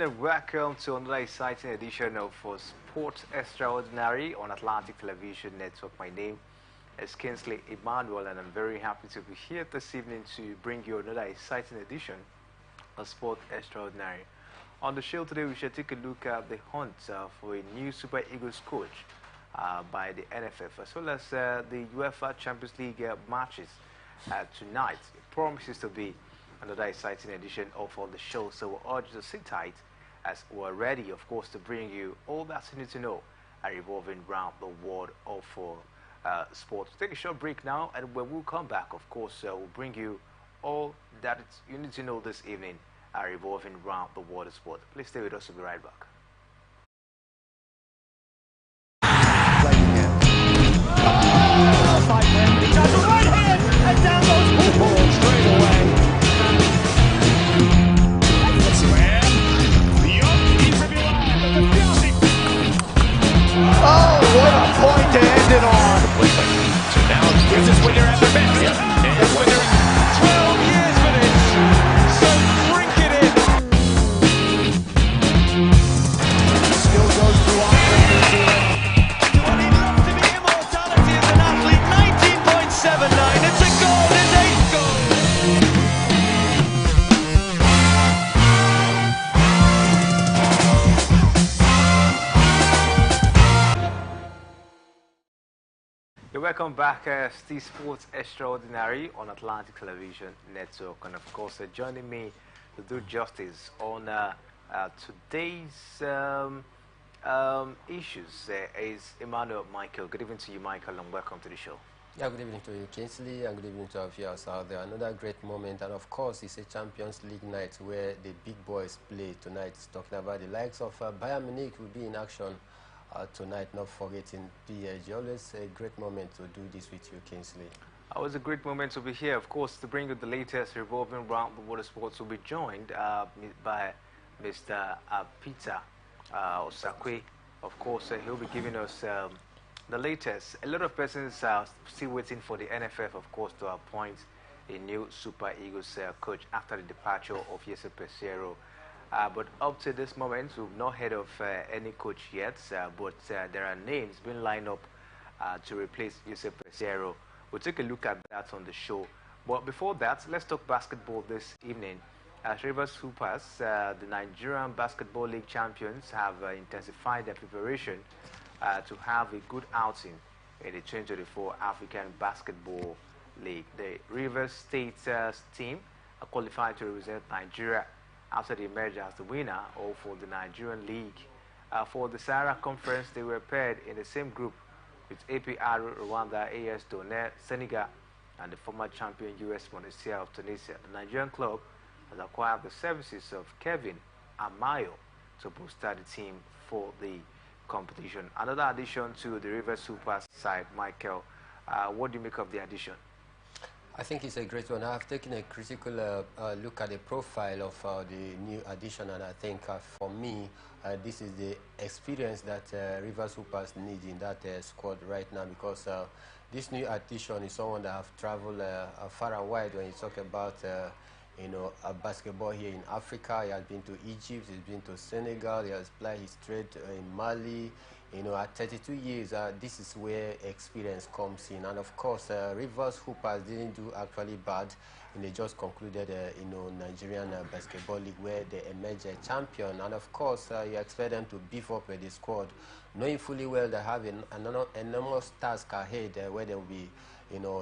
and welcome to another exciting edition of Sports Extraordinary on Atlantic Television Network. My name is Kinsley Emmanuel, and I'm very happy to be here this evening to bring you another exciting edition of Sports Extraordinary. On the show today, we shall take a look at the hunt for a new Super Eagles coach by the NFF, as well as the UEFA Champions League matches tonight. It promises to be another exciting edition of the show, so we urge you to sit tight as we're ready, of course, to bring you all that you need to know revolving around the world of sports. Take a short break now, and when we'll come back, of course, we'll bring you all that you need to know this evening revolving around the world of sport. Please stay with us. We'll be right back. He does a right hand, and down goes Paul straight away. Oh, what a point to end it on. So now this is when they're at their best. And it's when they're 12 years for this. So drink it in. Still goes through Auckland, New Zealand. What he'd love to be immortality as an athlete. 19.79. It's a goal. It's 8 goals. Welcome back to Sports Extraordinary on Atlantic Television Network, and of course joining me to do justice on today's issues is Emmanuel Michael. Good evening to you, Michael, and welcome to the show. Yeah, good evening to you, Kinsley, and good evening to our viewers out there. Another great moment, and of course it's a Champions League night where the big boys play tonight. Talking about the likes of Bayern Munich will be in action tonight, not forgetting PSG. Always a great moment to do this with you, Kinsley. It was a great moment to be here, of course, to bring you the latest revolving around the world of sports. We'll be joined by Mr. Peter Osakwe. Of course, he'll be giving us the latest. A lot of persons are still waiting for the NFF, of course, to appoint a new Super Eagles coach after the departure of Jesse Pesero. But up to this moment, we've not heard of any coach yet, but there are names being lined up to replace Jose Pesero. We'll take a look at that on the show. But before that, let's talk basketball this evening. As Rivers Hoopers, the Nigerian Basketball League champions, have intensified their preparation to have a good outing in the 2024 African Basketball League. The Rivers State team are qualified to represent Nigeria after they emerged as the winner for the Nigerian League. For the Sahara Conference, they were paired in the same group with APR Rwanda, AS Douanes, Senegal, and the former champion US Monastir of Tunisia. The Nigerian club has acquired the services of Kevin Amayo to bolster the team for the competition. Another addition to the River Super side, Michael. What do you make of the addition? I think it's a great one. I've taken a critical look at the profile of the new addition, and I think for me, this is the experience that Rivers Hoopers need in that squad right now, because this new addition is someone that have traveled far and wide when you talk about basketball here in Africa. He has been to Egypt, he's been to Senegal, he has played his trade in Mali. At 32 years, this is where experience comes in. And of course, Rivers Hoopers didn't do actually bad. And they just concluded, Nigerian Basketball League, where they emerged a champion. And of course, you expect them to beef up with the squad, knowing fully well they have an enormous task ahead, where they will be,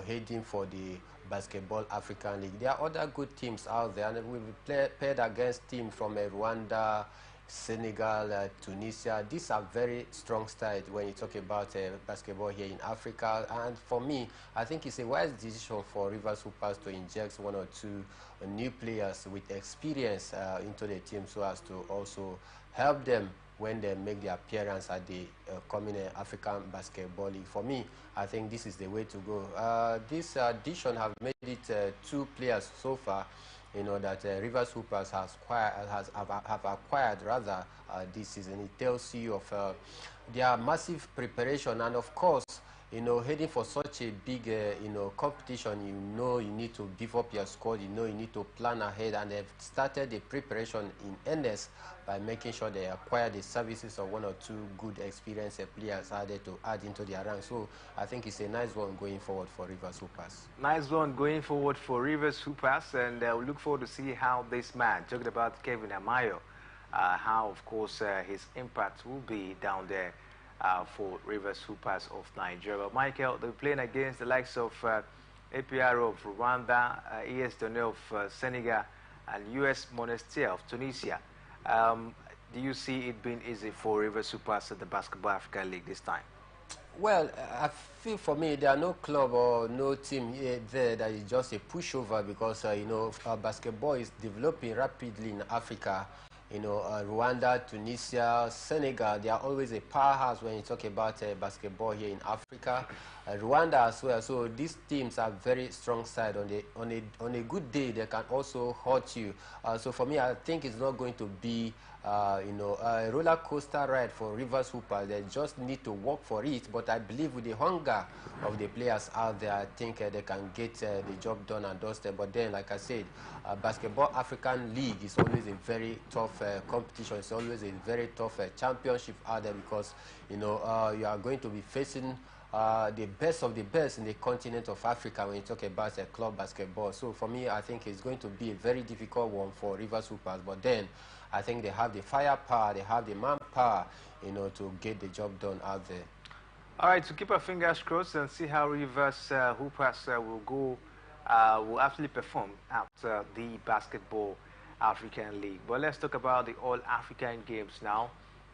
heading for the Basketball African League. There are other good teams out there, and we will be paired against teams from Rwanda, Senegal, Tunisia. These are very strong sides when you talk about basketball here in Africa. And for me, I think it's a wise decision for Rivers Hoopers to inject one or two new players with experience into the team, so as to also help them when they make their appearance at the coming African Basketball League. For me, I think this is the way to go. This addition have made it 2 players so far, that Rivers Hoopers have acquired this season. It tells you of their massive preparation, and of course, heading for such a big, competition, you need to beef up your squad, you need to plan ahead, and they've started the preparation in earnest by making sure they acquire the services of one or two good experienced players added to add into their ranks. So I think it's a nice one going forward for Rivers Hoopers. Nice one going forward for Rivers Hoopers, and we look forward to see how this man, talking about Kevin Amayo, how, of course, his impact will be down there for Rivers Hoopers of Nigeria. But Michael, they're playing against the likes of APR of Rwanda, AS Douane of Senegal, and US Monastir of Tunisia. Do you see it being easy for Rivers Hoopers at the Basketball Africa League this time? Well, I feel for me there are no club or no team here, there that is just a pushover, because basketball is developing rapidly in Africa. Rwanda, Tunisia, Senegal, they are always a powerhouse when you talk about basketball here in Africa. Rwanda as well. So these teams are very strong side. On a good day, they can also hurt you. So for me, I think it's not going to be a roller coaster ride for Rivers Hooper. They just need to work for it. But I believe with the hunger of the players out there, I think they can get the job done and dusted. But then, like I said, Basketball African League is always a very tough competition. It's always a very tough championship out there, because you are going to be facing the best of the best in the continent of Africa when you talk about club basketball. So for me, I think it's going to be a very difficult one for Rivers Hoopers. But then, I think they have the firepower, they have the manpower, to get the job done out there. All right, so keep our fingers crossed and see how Rivers Hoopers will go, will actually perform after the Basketball African League. But let's talk about the All-African Games now,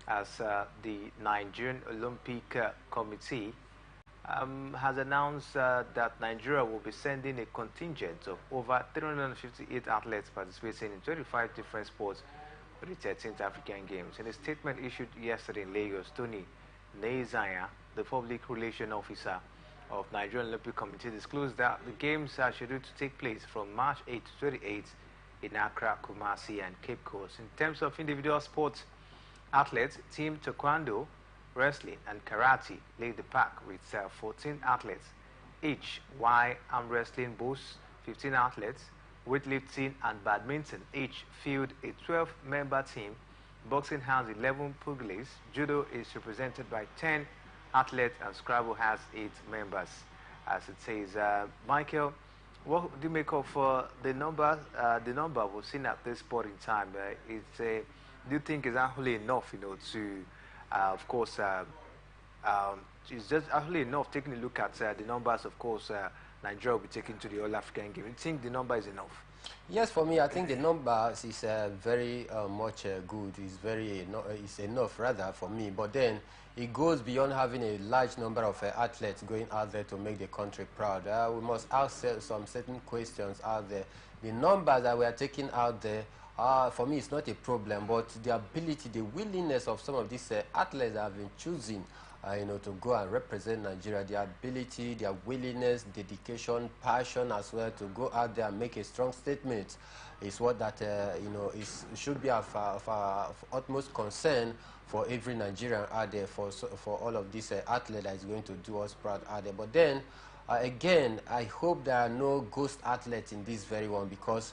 as the Nigerian Olympic Committee has announced that Nigeria will be sending a contingent of over 358 athletes participating in 25 different sports for the 13th African Games. In a statement issued yesterday in Lagos, Tony Neizaya, the public relations officer of Nigerian Olympic Committee, disclosed that the Games are scheduled to take place from March 8 to 28 in Accra, Kumasi, and Cape Coast. In terms of individual sports athletes, Team Taekwondo, Wrestling, and Karate lead the pack with 14 athletes each, while arm wrestling boasts 15 athletes. Weightlifting and badminton each field a 12-member team. Boxing has 11 pugilists. Judo is represented by 10 athletes, and Scrabble has 8 members, as it says. Michael, what do you make of the number? The number we've seen at this point in time. Do you think is actually enough, to, of course, it's just actually enough taking a look at the numbers, of course, Nigeria will be taken to the All-African game. You think the number is enough? Yes, for me, I think the numbers is very much good. It's enough, rather, for me. But then it goes beyond having a large number of athletes going out there to make the country proud. We must ask some certain questions out there. The numbers that we are taking out there, for me, it's not a problem, but the ability, the willingness of some of these athletes that have been choosing to go and represent Nigeria, their ability, their willingness, dedication, passion as well to go out there and make a strong statement is what that should be of utmost concern for every Nigerian out there, for all of these athletes that is going to do us proud out there. But then again, I hope there are no ghost athletes in this very one, because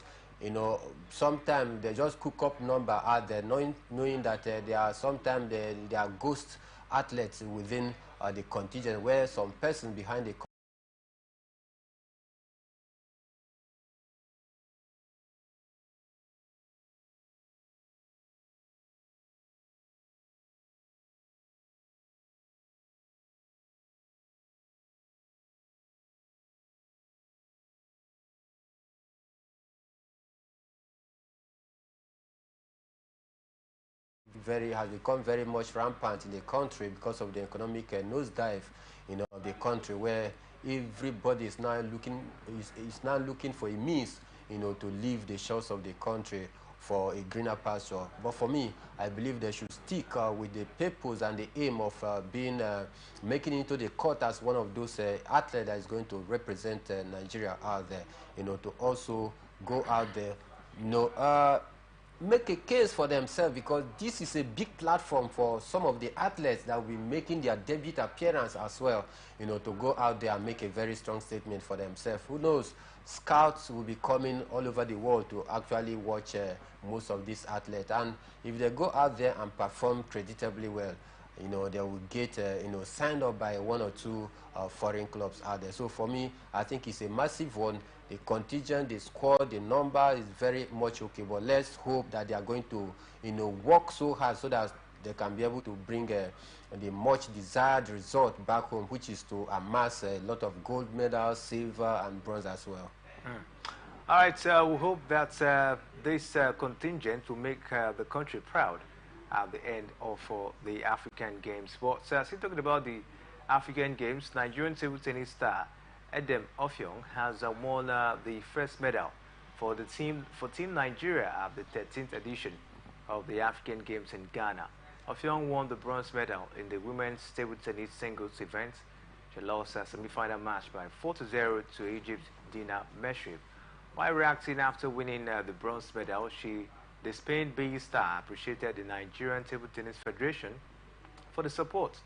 sometimes they just cook up number out there, knowing that there are sometimes there are ghost athletes within the contingent, where some person behind the has become very much rampant in the country because of the economic nosedive, of the country, where everybody is now looking for a means, to leave the shores of the country for a greener pasture. But for me, I believe they should stick with the purpose and the aim of making it into the court as one of those athletes that is going to represent Nigeria out there, to also go out there, make a case for themselves, because this is a big platform for some of the athletes that will be making their debut appearance as well, to go out there and make a very strong statement for themselves. Who knows, scouts will be coming all over the world to actually watch most of these athletes, and if they go out there and perform creditably well, they will get, signed up by one or two foreign clubs out there. So for me, I think it's a massive one. The contingent, the squad, the number is very much okay, but let's hope that they are going to, work so hard so that they can be able to bring the much desired result back home, which is to amass a lot of gold medals, silver, and bronze as well. All right, we hope that this contingent will make the country proud at the end of the African Games. But still talking about the African Games, Nigerian table tennis star Edem Offiong has won the first medal for Team Nigeria at the 13th edition of the African Games in Ghana. Offiong won the bronze medal in the women's table tennis singles event. She lost a semi-final match by 4-0 to Egypt's Dina Meshrib. While reacting after winning the bronze medal, the Spain-based star appreciated the Nigerian Table Tennis Federation for the support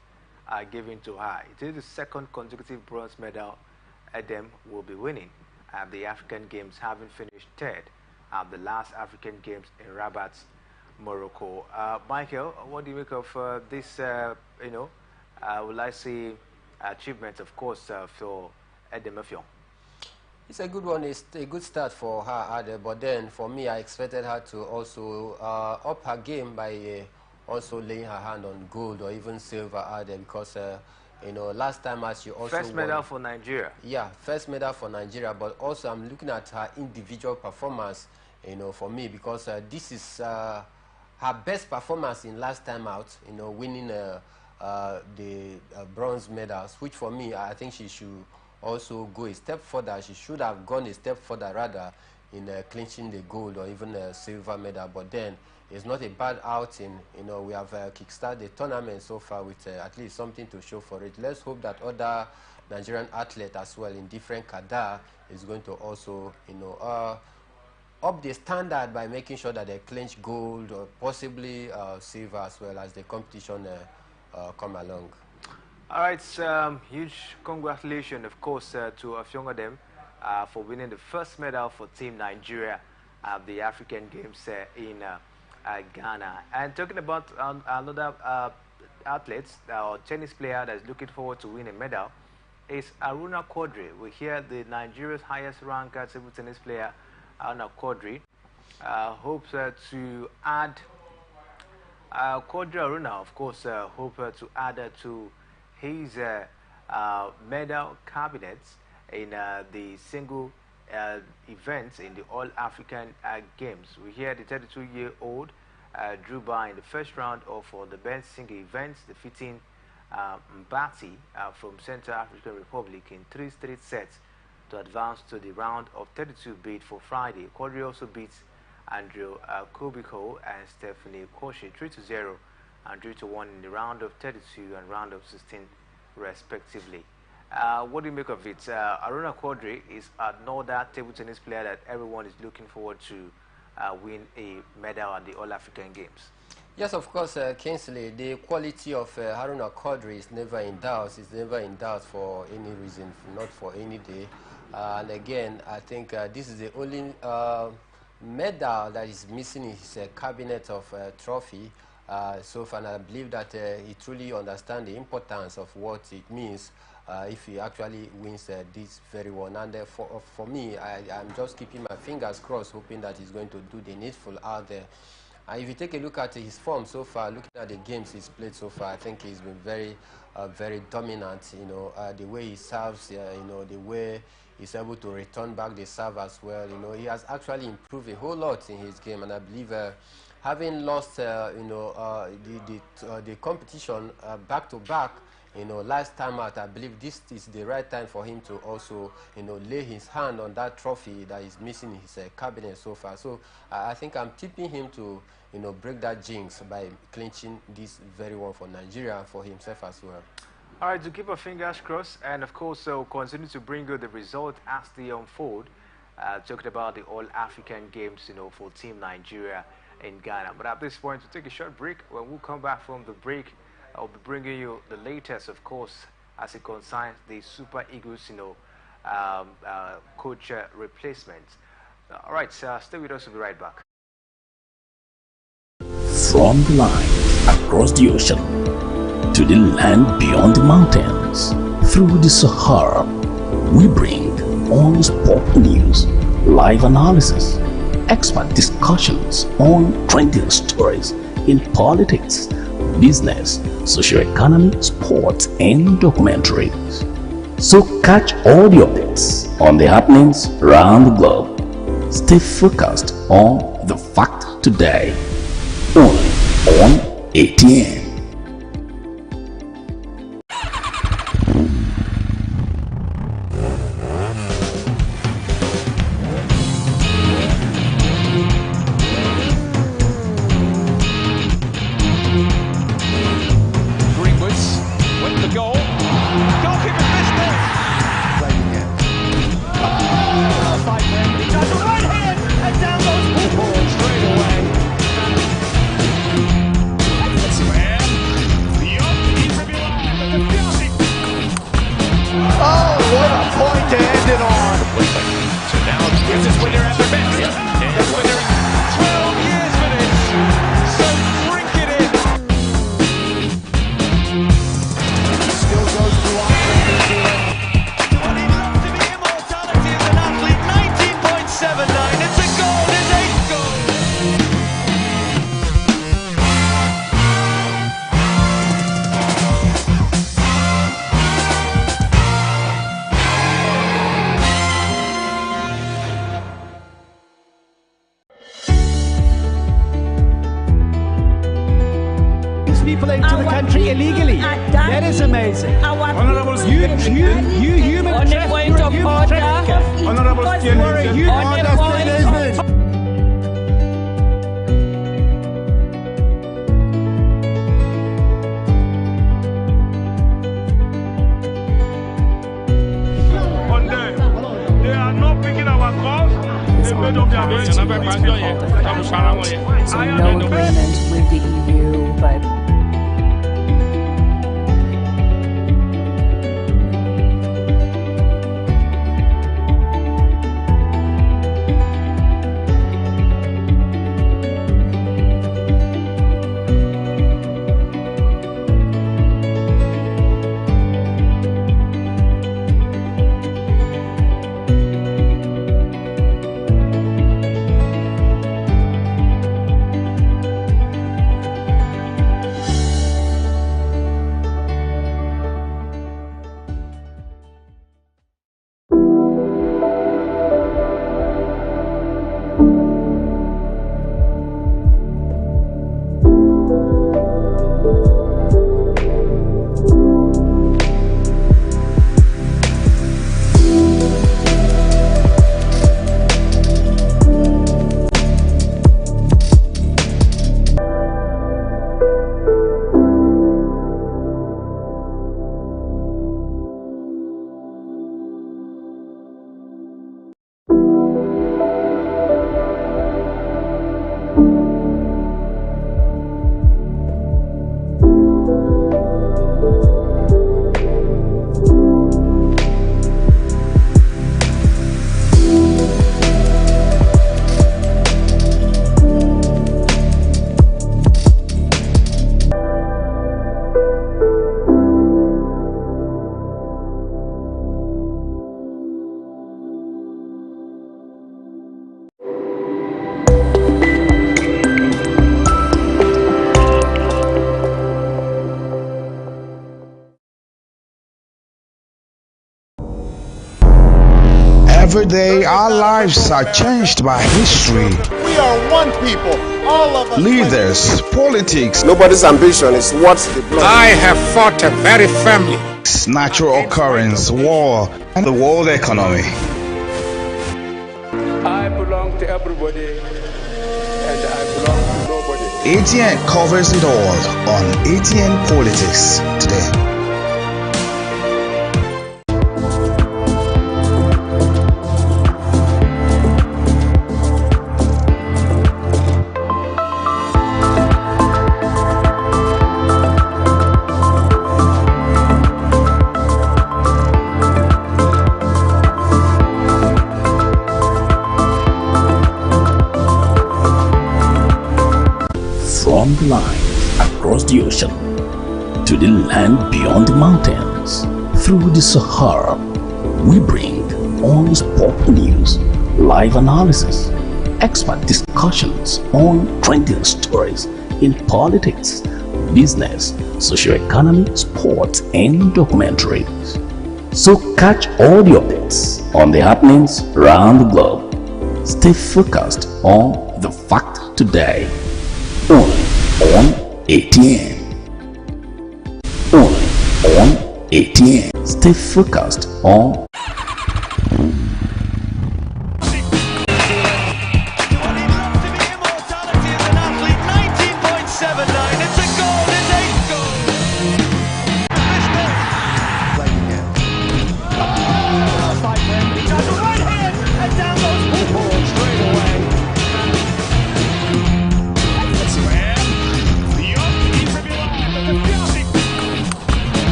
given to her. It is the second consecutive bronze medal Edem will be winning at the African Games, having finished third at the last African Games in Rabat, Morocco. Michael, what do you make of this, will I say, achievement, of course, for Edem Offiong? It's a good one. It's a good start for her, but then for me, I expected her to also up her game by also laying her hand on gold or even silver because last time as she also first medal for Nigeria. Yeah, first medal for Nigeria, but also I'm looking at her individual performance, for me, because this is her best performance in last time out, winning the bronze medals, which for me, I think she should also go a step further. She should have gone a step further rather in clinching the gold or even a silver medal. But then it's not a bad outing. We have kickstarted the tournament so far with at least something to show for it. Let's hope that other Nigerian athletes as well in different cadre is going to also up the standard by making sure that they clinch gold or possibly silver as well as the competition come along. All right, huge congratulations, of course, to Offiong Edem for winning the first medal for Team Nigeria at the African Games in Ghana. And talking about another athlete or tennis player that's looking forward to win a medal is Aruna Quadri. We hear the Nigeria's highest ranked table tennis player, Aruna Quadri, hopes to add Quadri Aruna, of course, hope to add to his medal cabinets in the single events in the All-African Games. We hear the 32-year-old drew by in the first round of the men's single events, defeating Mbati from Central African Republic in 3 straight sets to advance to the round of 32 bid for Friday. Quadri also beats Andrew Kubiko and Stephanie Koshi 3-0 and 3-1 in the round of 32 and round of 16 respectively. What do you make of it? Aruna Quadri is another table tennis player that everyone is looking forward to win a medal at the All-African Games. Yes, of course, Kingsley, the quality of Aruna Quadri is never in doubt. It's never in doubt for any reason, not for any day. And again, I think this is the only medal that is missing in his cabinet of trophy so far, and I believe that he truly understands the importance of what it means if he actually wins this very one. And for me, I'm just keeping my fingers crossed, hoping that he's going to do the needful out there. And if you take a look at his form so far, looking at the games he's played so far, I think he's been very, very dominant. The way he serves, the way he's able to return back the serve as well. He has actually improved a whole lot in his game, and I believe having lost, the competition back to back, last time out, I believe this is the right time for him to also, lay his hand on that trophy that is missing in his cabinet so far. So I think I'm tipping him to, break that jinx by clinching this very one for Nigeria and for himself as well. All right, to keep our fingers crossed, and of course, we'll continue to bring you the result as they unfold. Talking about the All-African Games, for Team Nigeria in Ghana. But at this point, we'll take a short break. When we come back from the break, I'll be bringing you the latest, of course, as it concerns the Super Eagles, coach replacement. All right, stay with us. We'll be right back. From the line across the ocean to the land beyond the mountains, through the Sahara, we bring on sport news, live analysis, expert discussions on trending stories in politics, business, socio-economy, sports, and documentaries. So catch all the updates on the happenings around the globe. Stay focused on the fact today, only on ATN. People into the country illegally. That is amazing. Honorable you human trafficker. Honorable You are a human They are not picking our calls. They made up their minds. So no agreement with the EU, but Every day, our lives are changed by history. We are one people, all of us. Leaders, politics. Nobody's ambition is what's the blood. I have fought very firmly. Natural occurrence, war, and the world economy. I belong to everybody, and I belong to nobody. ATN covers it all on ATN Politics today. the line across the ocean to the land beyond the mountains. Through the Sahara, we bring on sport news, live analysis, expert discussions on trending stories in politics, business, socio-economy, sports, and documentaries. So catch all the updates on the happenings around the globe. Stay focused on the fact today. Only on ATN. Only on ATN. Stay focused on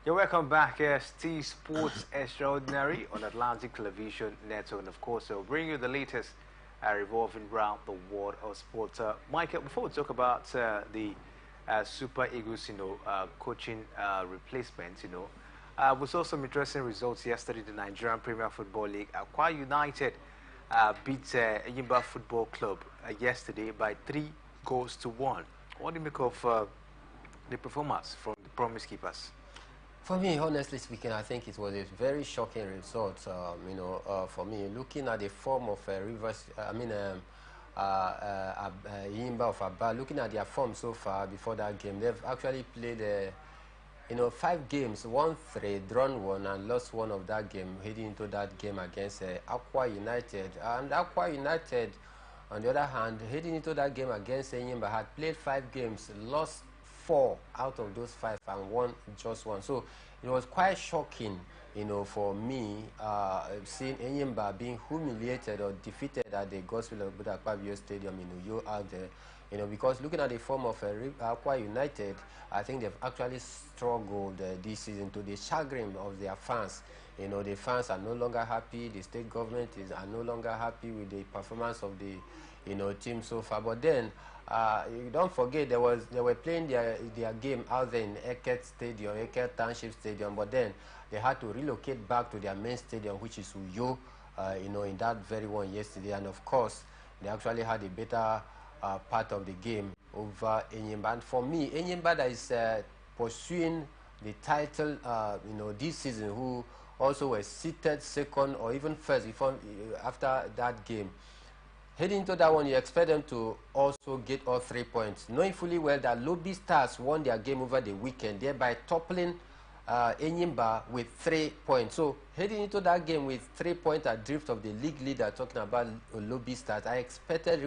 You're welcome back as T Sports Extraordinary on Atlantic Television Network, and of course we'll bring you the latest revolving around the world of sports. Michael, before we talk about the Super Eagles, coaching replacements, we saw some interesting results yesterday. The Nigerian Premier Football League, Akwa United beat Enyimba Football Club yesterday by 3-1. What do you make of the performance from the Promise Keepers? For me, honestly speaking, I think it was a very shocking result. For me, looking at the form of Enyimba of Aba, looking at their form so far before that game, they've actually played 5 games, won 3, drawn 1, and lost 1 of that game, heading into that game against Akwa United. And Akwa United, on the other hand, heading into that game against Enyimba, had played 5 games, lost 4 out of those 5, and won just 1. So it was quite shocking, for me, seeing Enyimba being humiliated or defeated at the Gospel of Buddha Akpabio Stadium in Uyo out there. Because looking at the form of Akwa United, I think they've actually struggled this season to the chagrin of their fans. The fans are no longer happy. The state government are no longer happy with the performance of the team so far. But then you don't forget they were playing their game out there in Eket Stadium, Eket Township Stadium. But then they had to relocate back to their main stadium, which is Uyo. In that very one yesterday, and of course they actually had a better part of the game over Enyimba. And for me, Enyimba that is pursuing the title, this season, who also were seated second or even first after that game. Heading into that one, you expect them to also get all 3 points, knowing fully well that Lobby Stars won their game over the weekend, thereby toppling Enyimba with 3 points. So heading into that game with 3 points adrift of the league leader, talking about Lobby Stars, I expected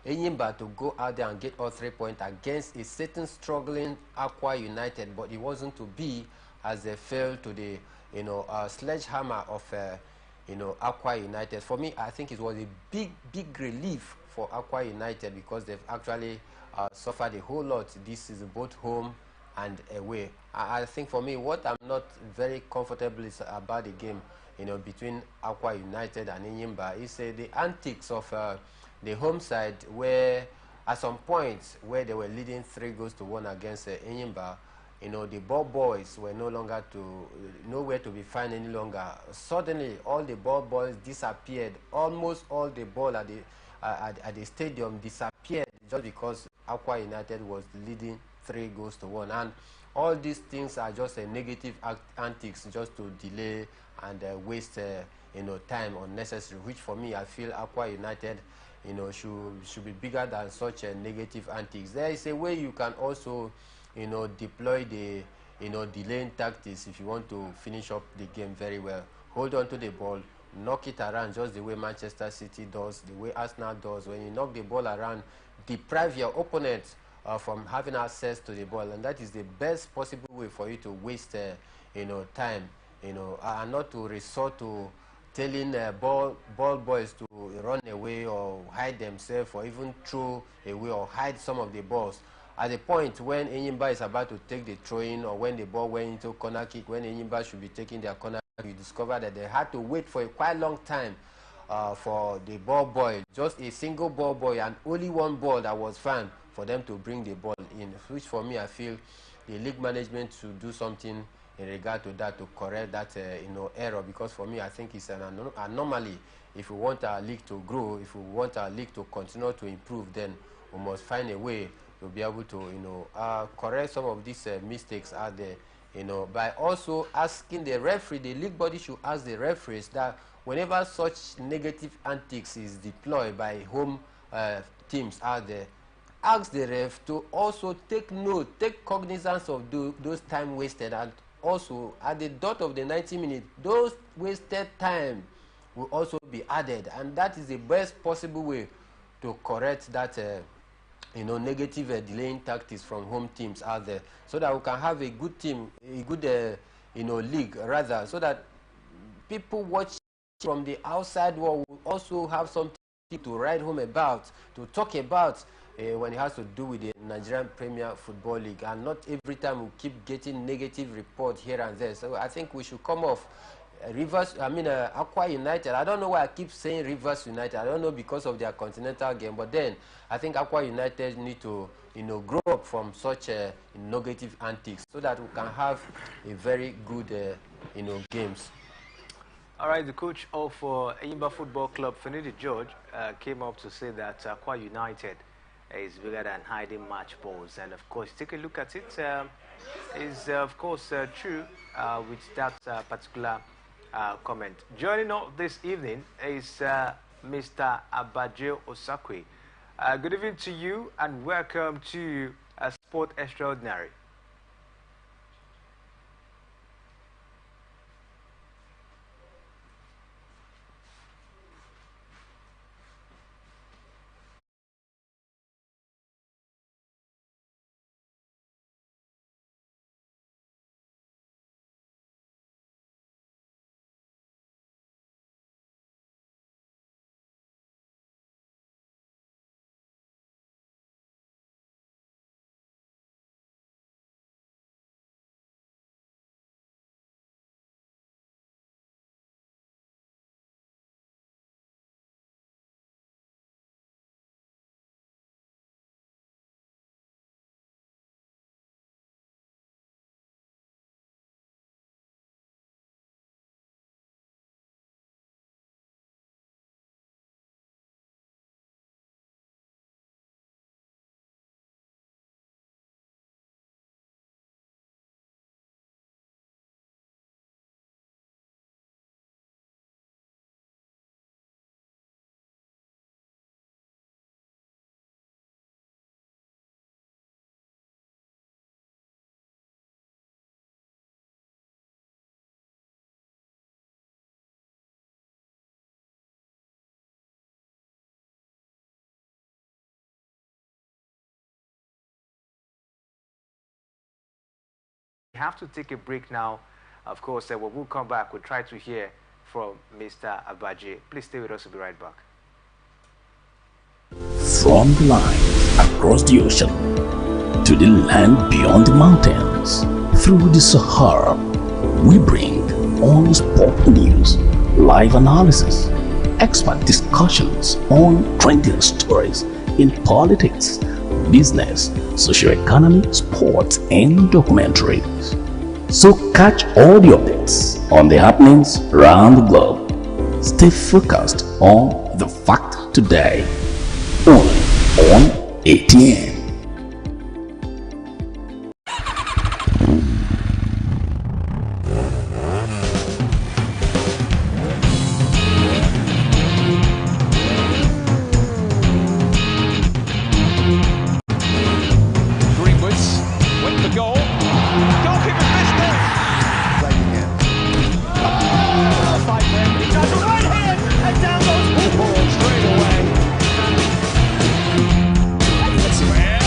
Enyimba to go out there and get all 3 points against a certain struggling Akwa United, but it wasn't to be, as they fell to the sledgehammer of Akwa United. For me, I think it was a big relief for Akwa United, because they've actually suffered a whole lot this season, both home and away. I think for me, what I'm not very comfortable is about the game, between Akwa United and Enyimba, is the antics of the home side, where at some points where they were leading 3-1 against Enyimba, the ball boys were nowhere to be found any longer. Suddenly, all the ball boys disappeared. Almost all the ball at the stadium disappeared, just because Akwa United was leading 3-1. And all these things are just a negative antics, just to delay and waste time unnecessary, which for me, I feel Akwa United should be bigger than such a negative antics. There is a way you can also deploy the delaying tactics if you want to finish up the game very well. Hold on to the ball, knock it around, just the way Manchester City does, the way Arsenal does. When you knock the ball around, deprive your opponent from having access to the ball, and that is the best possible way for you to waste time, and not to resort to telling ball boys to run away or hide themselves, or even throw away or hide some of the balls. at the point when Enyimba is about to take the throw-in, or when the ball went into corner kick, when Enyimba should be taking their corner kick, you discover that they had to wait for a quite long time for the ball boy, just a single ball boy, and only one ball that was found for them to bring the ball in, which for me, I feel the league management should do something in regard to that, to correct that error, because for me, I think it's an anomaly. If we want our league to grow, if we want our league to continue to improve, then we must find a way to be able to correct some of these mistakes out there, by also asking the referee. The league body should ask the referees that whenever such negative antics is deployed by home teams out there, ask the ref to also take note, take cognizance of those time wasted, and also at the dot of the 90 minutes, those wasted time will also be added, and that is the best possible way to correct that negative delaying tactics from home teams out there, so that we can have a good team, a good league rather, so that people watch from the outside world will also have something to write home about, to talk about when it has to do with the Nigerian Premier Football League, and not every time we keep getting negative reports here and there. So I think we should come off Aqua United. I don't know why I keep saying Rivers United. I don't know, because of their continental game, but then I think Aqua United need to grow up from such negative antics, so that we can have a very good games. All right, the coach of Enyimba Football Club, Finidi George, came up to say that Aqua United is bigger than hiding match balls, and of course, take a look at it. Is of course true with that particular comment. Joining us this evening is Mr. Abaje Osakwe. Good evening to you, and welcome to Sport Extraordinary. We have to take a break now. Of course, when we'll come back, we'll try to hear from Mr. Abaje. Please stay with us. We'll be right back. From the line across the ocean to the land beyond the mountains, through the Sahara, we bring all sport news, live analysis, expert discussions on trending stories in politics, business, socio-economy, sports, and documentaries. So catch all the updates on the happenings around the globe. Stay focused on the fact today, only on ATN. Square.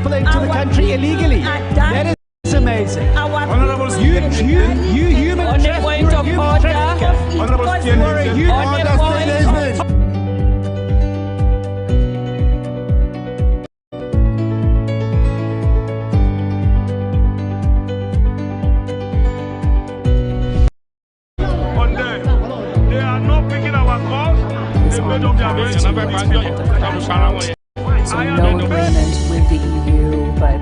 people into the country illegally. That is amazing. Honorable You human On the point of order. Honorable On the point. They are not picking our calls. They made up their minds. No agreement with the EU, but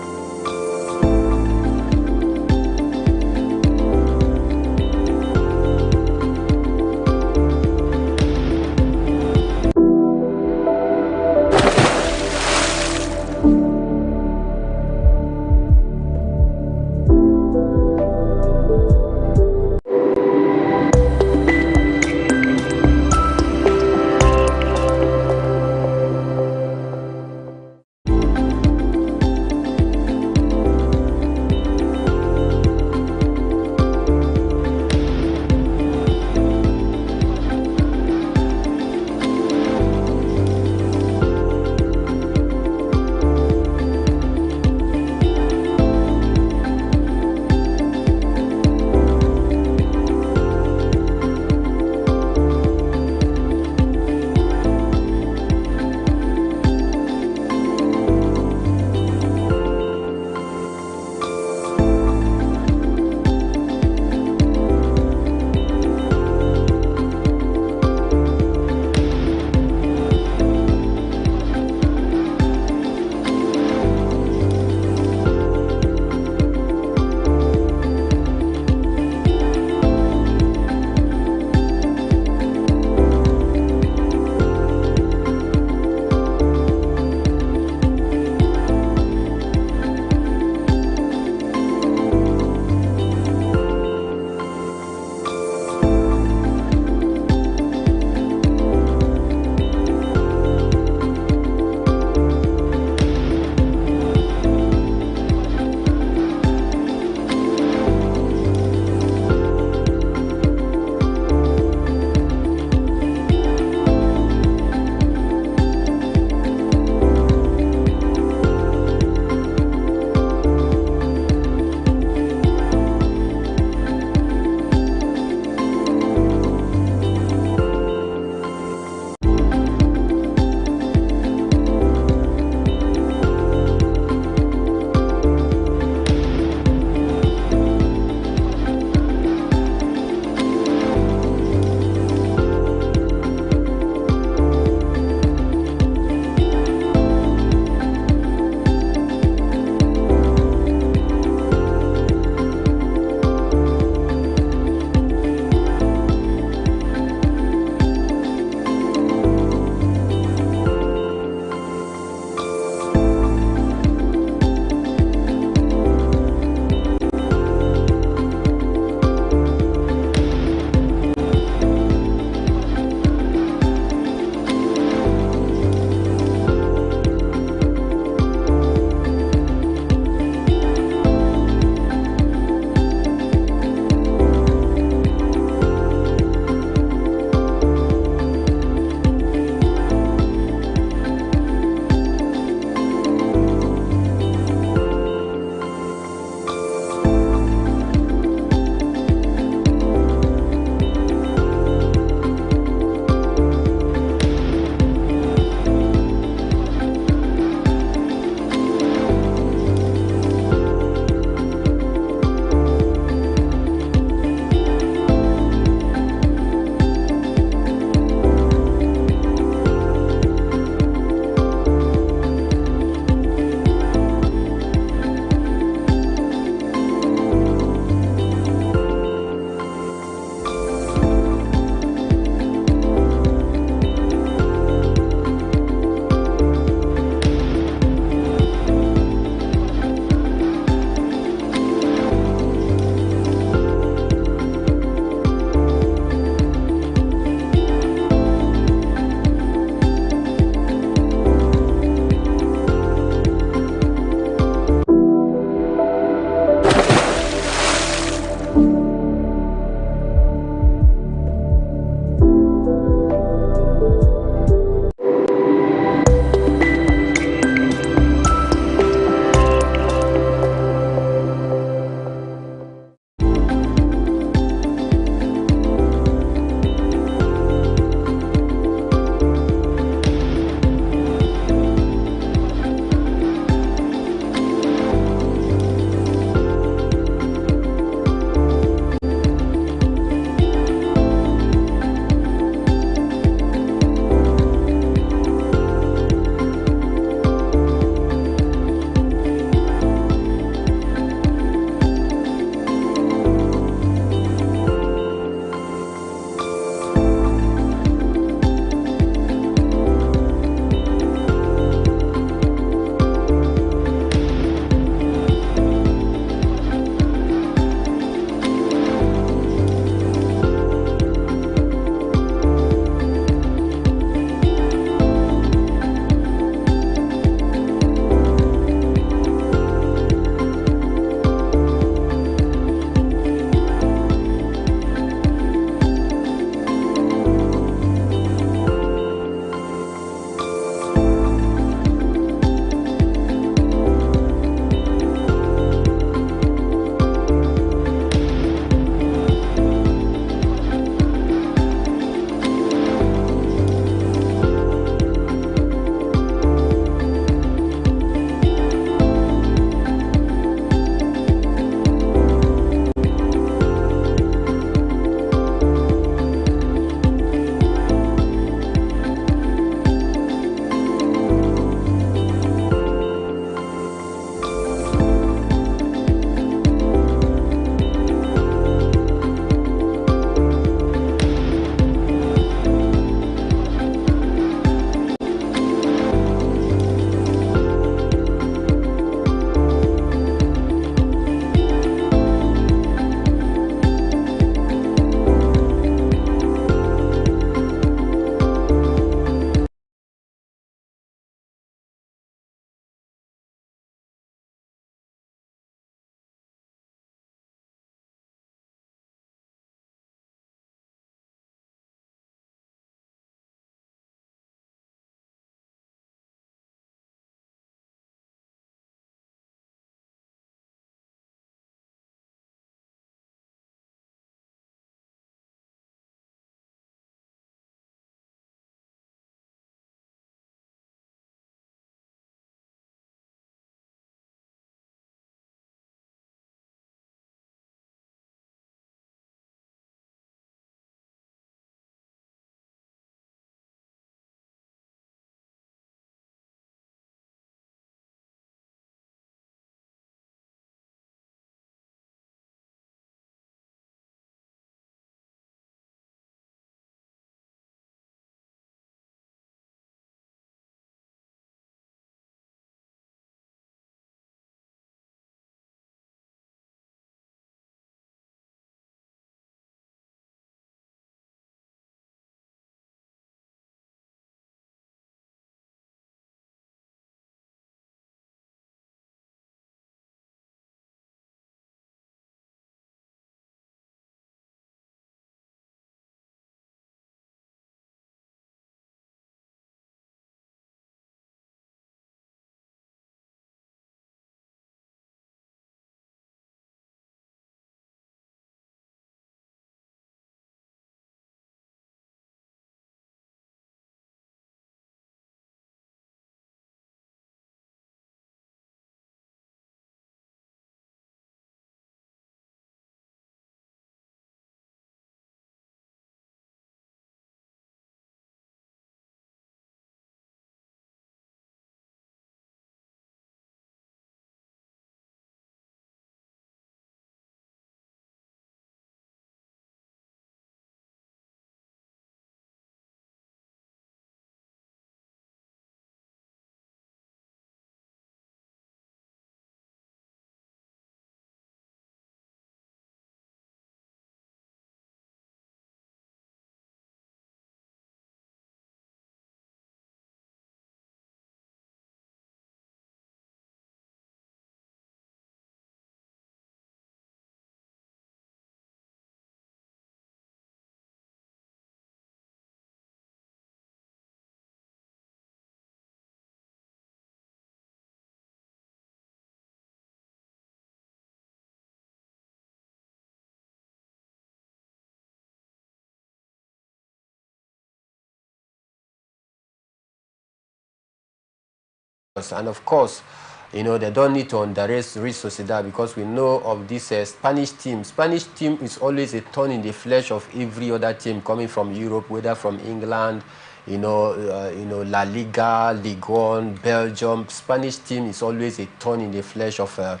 And of course, they don't need to underrate Real Sociedad, because we know of this Spanish team. Spanish team is always a thorn in the flesh of every other team coming from Europe, whether from England, La Liga, Ligue 1, Belgium. Spanish team is always a thorn in the flesh of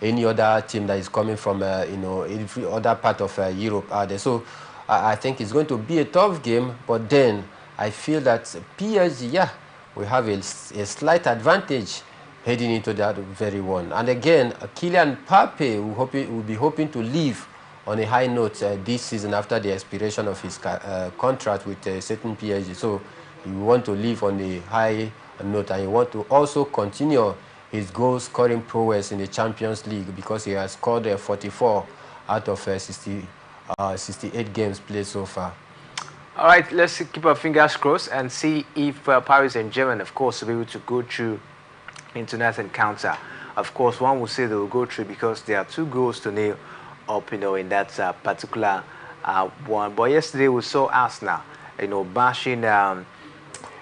any other team that is coming from, every other part of Europe out there. So I think it's going to be a tough game, but then I feel that PSG, we have a slight advantage heading into that very one. And again, Kylian Mbappe will be hoping to leave on a high note this season after the expiration of his contract with a certain PSG. So he want to leave on a high note, and he want to also continue his goal-scoring prowess in the Champions League, because he has scored 44 out of 68 games played so far. All right, let's keep our fingers crossed and see if Paris Saint-Germain, of course, will be able to go through into that encounter. Of course, one will say they will go through because there are 2-0 up, in that particular one. But yesterday we saw Arsenal, bashing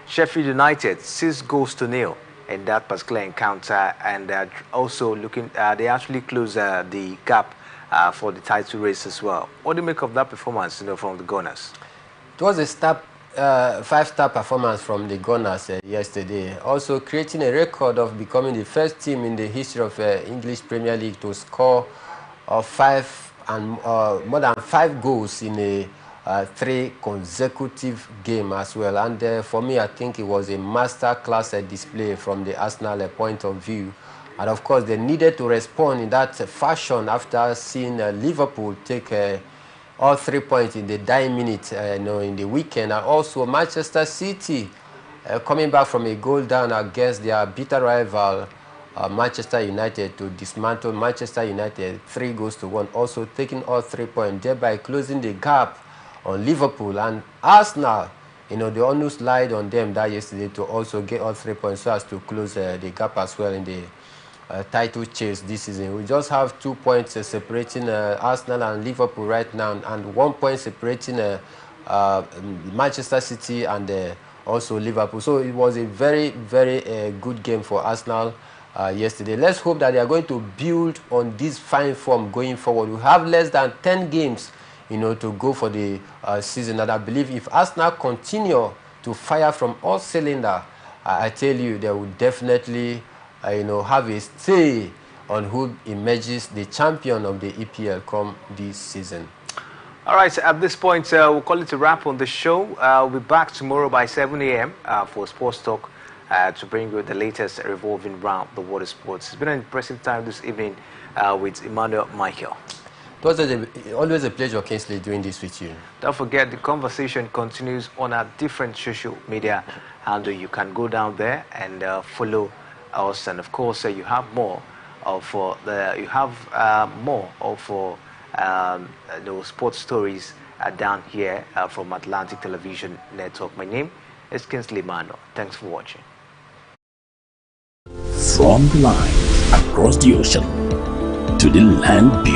Sheffield United 6-0 in that particular encounter, and also looking, they actually closed the gap for the title race as well. What do you make of that performance, from the Gunners? It was a 5-star performance from the Gunners yesterday, also creating a record of becoming the first team in the history of English Premier League to score more than 5 goals in a 3 consecutive game as well. And for me, I think it was a master-class display from the Arsenal point of view. And of course, they needed to respond in that fashion after seeing Liverpool take all 3 points in the dying minute, in the weekend. And also Manchester City coming back from a goal down against their bitter rival Manchester United to dismantle Manchester United 3-1, also taking all 3 points, thereby closing the gap on Liverpool. And Arsenal, they almost lied on them that yesterday to also get all 3 points so as to close the gap as well in the title chase this season. We just have 2 points separating Arsenal and Liverpool right now, and 1 point separating Manchester City and also Liverpool. So it was a very, very good game for Arsenal yesterday. Let's hope that they are going to build on this fine form going forward. We have less than 10 games, to go for the season, and I believe if Arsenal continue to fire from all cylinders, I tell you, they will definitely have a say on who emerges the champion of the EPL come this season. All right, at this point, we'll call it a wrap on the show. We'll be back tomorrow by 7 a.m. For Sports Talk to bring you the latest revolving around the water sports. It's been an impressive time this evening with Emmanuel Michael. It was always a pleasure, Kingsley, doing this with you. Don't forget, the conversation continues on our different social media handle. You can go down there and follow us, and of course you have more of those sports stories down here from Atlantic Television Network. My name is Kingsley Mano. Thanks for watching. From the line across the ocean to the land beyond.